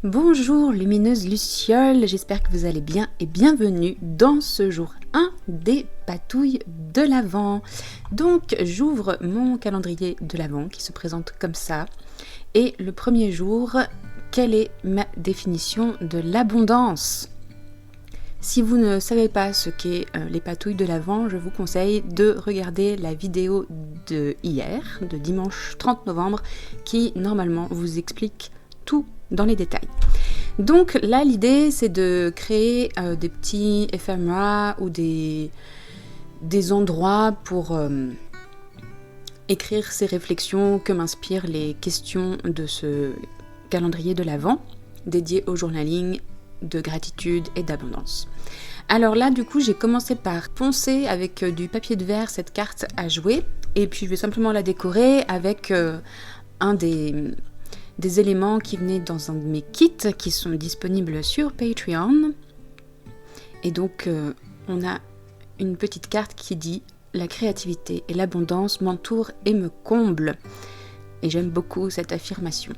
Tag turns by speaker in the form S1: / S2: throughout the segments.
S1: Bonjour lumineuse Luciole, j'espère que vous allez bien et bienvenue dans ce jour 1 des patouilles de l'Avent. Donc j'ouvre mon calendrier de l'Avent qui se présente comme ça. Et le premier jour, quelle est ma définition de l'abondance ? Si vous ne savez pas ce qu'est les patouilles de l'Avent, je vous conseille de regarder la vidéo de hier, de dimanche 30 novembre, qui normalement vous explique tout dans les détails. Donc là, l'idée, c'est de créer des petits éphémères ou des endroits pour écrire ces réflexions que m'inspirent les questions de ce calendrier de l'Avent, dédié au journaling de gratitude et d'abondance. Alors là, du coup, j'ai commencé par poncer avec du papier de verre cette carte à jouer, et puis je vais simplement la décorer avec un des éléments qui venaient dans un de mes kits qui sont disponibles sur Patreon. Et donc, on a une petite carte qui dit « La créativité et l'abondance m'entourent et me comblent ». Et j'aime beaucoup cette affirmation.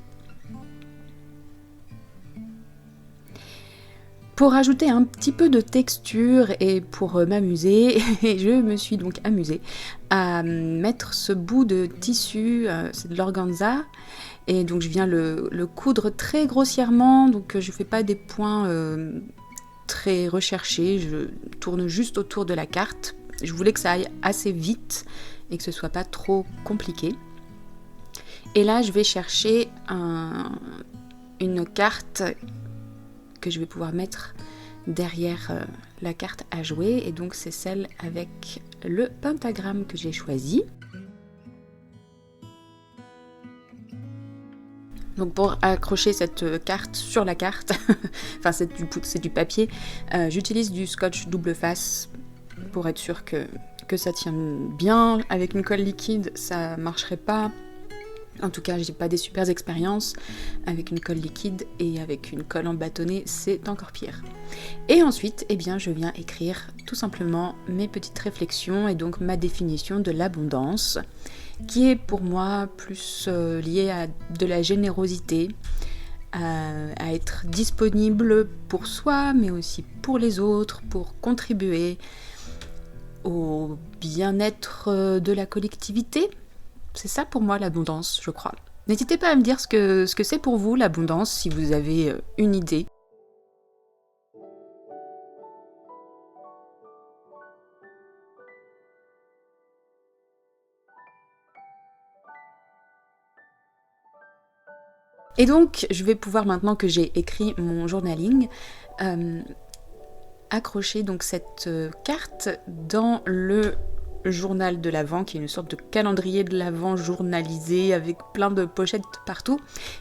S1: Pour ajouter un petit peu de texture et pour m'amuser, je me suis donc amusée à mettre ce bout de tissu, c'est de l'organza, et donc je viens le coudre très grossièrement, donc je ne fais pas des points très recherchés, je tourne juste autour de la carte. Je voulais que ça aille assez vite et que ce ne soit pas trop compliqué. Et là, je vais chercher une carte que je vais pouvoir mettre derrière la carte à jouer, et donc c'est celle avec le pentagramme que j'ai choisi. Donc pour accrocher cette carte sur la carte, enfin c'est du papier, j'utilise du scotch double face pour être sûr que ça tient bien. Avec une colle liquide, ça marcherait pas. En tout cas, j'ai pas des super expériences avec une colle liquide, et avec une colle en bâtonnet, c'est encore pire. Et ensuite, eh bien, je viens écrire tout simplement mes petites réflexions et donc ma définition de l'abondance, qui est pour moi plus liée à de la générosité, à être disponible pour soi, mais aussi pour les autres, pour contribuer au bien-être de la collectivité. C'est ça pour moi l'abondance, je crois. N'hésitez pas à me dire ce que c'est pour vous l'abondance, si vous avez une idée. Et donc, je vais pouvoir, maintenant que j'ai écrit mon journaling, accrocher donc cette carte dans le journal de l'Avent, qui est une sorte de calendrier de l'Avent journalisé avec plein de pochettes partout.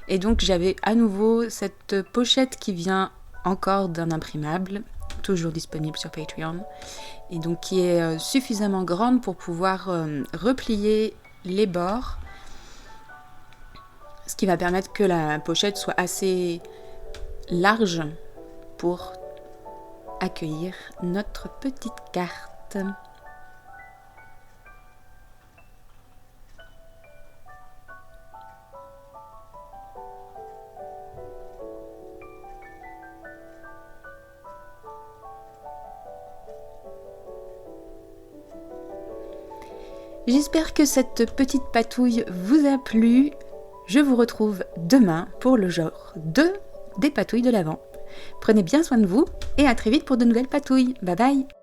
S1: Et donc j'avais à nouveau cette pochette qui vient encore d'un imprimable, toujours disponible sur Patreon, et donc qui est suffisamment grande pour pouvoir replier les bords, ce qui va permettre que la pochette soit assez large pour accueillir notre petite carte. J'espère que cette petite patouille vous a plu. Je vous retrouve demain pour le jour 2 des patouilles de l'Avent. Prenez bien soin de vous et à très vite pour de nouvelles patouilles. Bye bye!